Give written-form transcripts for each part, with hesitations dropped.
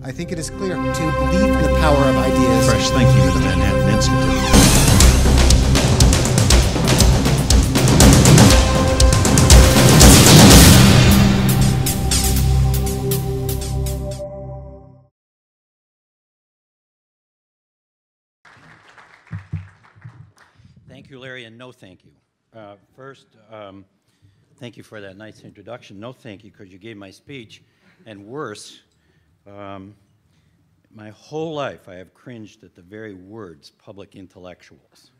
I think it is clear to believe in the power of ideas. Fresh thinking to the Manhattan Institute. Thank you, Larry, and no thank you. First, thank you for that nice introduction. No thank you, because you gave my speech. And worse, my whole life I have cringed at the very words public intellectuals.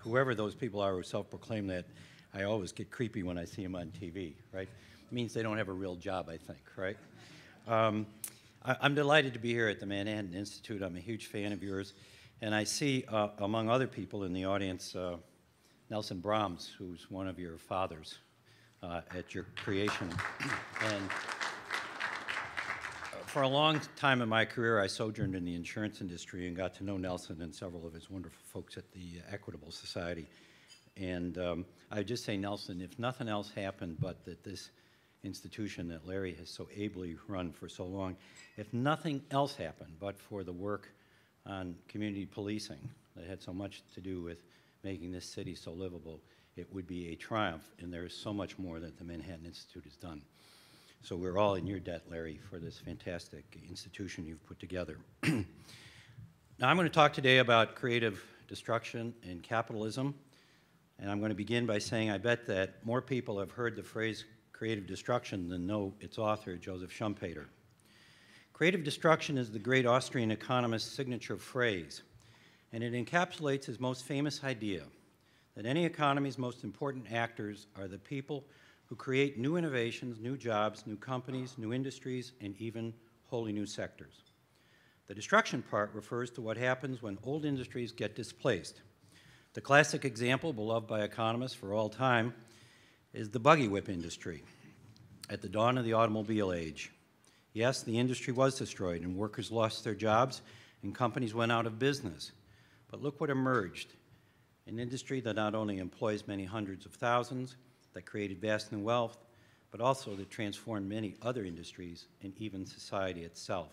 Whoever those people are who self-proclaim that, I always get creepy when I see them on TV, right? It means they don't have a real job, I think, right? I'm delighted to be here at the Manhattan Institute. I'm a huge fan of yours. And I see, among other people in the audience, Nelson Brahms, who's one of your fathers at your creation. And for a long time in my career, I sojourned in the insurance industry and got to know Nelson and several of his wonderful folks at the Equitable Society. And I would just say, Nelson, if nothing else happened but that this institution that Larry has so ably run for so long, if nothing else happened but for the work on community policing that had so much to do with making this city so livable, it would be a triumph, and there is so much more that the Manhattan Institute has done. So we're all in your debt, Larry, for this fantastic institution you've put together. Now I'm going to talk today about creative destruction and capitalism, and I'm going to begin by saying I bet that more people have heard the phrase creative destruction than know its author, Joseph Schumpeter. Creative destruction is the great Austrian economist's signature phrase, and it encapsulates his most famous idea, that any economy's most important actors are the people who create new innovations, new jobs, new companies, new industries, and even wholly new sectors. The destruction part refers to what happens when old industries get displaced. The classic example, beloved by economists for all time, is the buggy whip industry at the dawn of the automobile age. Yes, the industry was destroyed, and workers lost their jobs, and companies went out of business. But look what emerged, an industry that not only employs many hundreds of thousands, that created vast new wealth, but also that transformed many other industries and even society itself.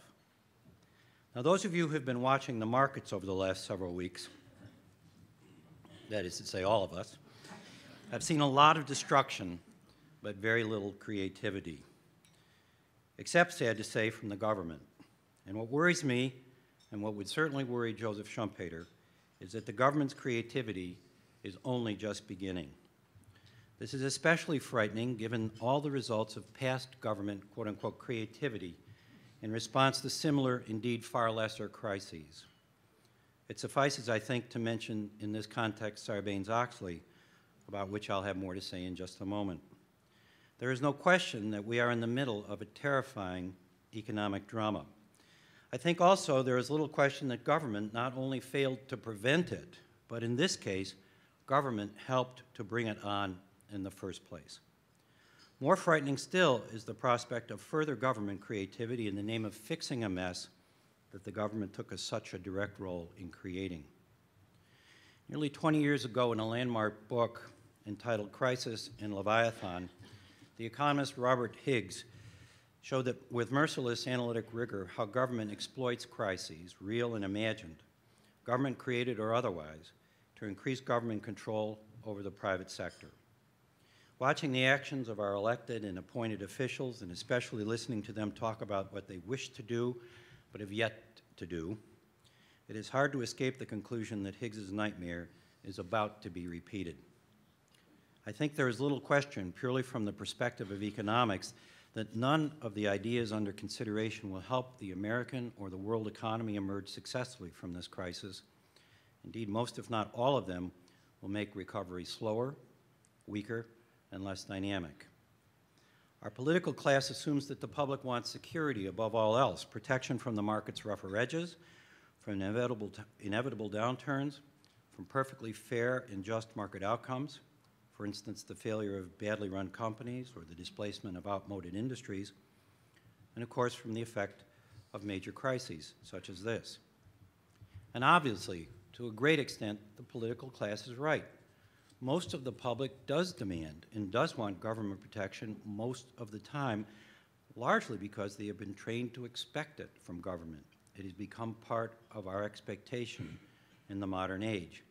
Now, those of you who have been watching the markets over the last several weeks, that is to say all of us, have seen a lot of destruction, but very little creativity. Except, sad to say, from the government. And what worries me, and what would certainly worry Joseph Schumpeter, is that the government's creativity is only just beginning. This is especially frightening given all the results of past government, quote-unquote, creativity in response to similar, indeed far lesser, crises. It suffices, I think, to mention in this context Sarbanes-Oxley, about which I'll have more to say in just a moment. There is no question that we are in the middle of a terrifying economic drama. I think also there is little question that government not only failed to prevent it, but in this case, government helped to bring it on in the first place. More frightening still is the prospect of further government creativity in the name of fixing a mess that the government took such a direct role in creating. Nearly 20 years ago, in a landmark book entitled Crisis in Leviathan, the economist Robert Higgs showed that with merciless analytic rigor how government exploits crises, real and imagined, government created or otherwise, to increase government control over the private sector. Watching the actions of our elected and appointed officials, and especially listening to them talk about what they wish to do but have yet to do, it is hard to escape the conclusion that Higgs's nightmare is about to be repeated. I think there is little question, purely from the perspective of economics, that none of the ideas under consideration will help the American or the world economy emerge successfully from this crisis. Indeed, most, if not all of them, will make recovery slower, weaker, and less dynamic. Our political class assumes that the public wants security above all else, protection from the market's rougher edges, from inevitable downturns, from perfectly fair and just market outcomes, for instance, the failure of badly run companies or the displacement of outmoded industries, and of course from the effect of major crises such as this. And obviously, to a great extent, the political class is right. Most of the public does demand and does want government protection most of the time, largely because they have been trained to expect it from government. It has become part of our expectation in the modern age.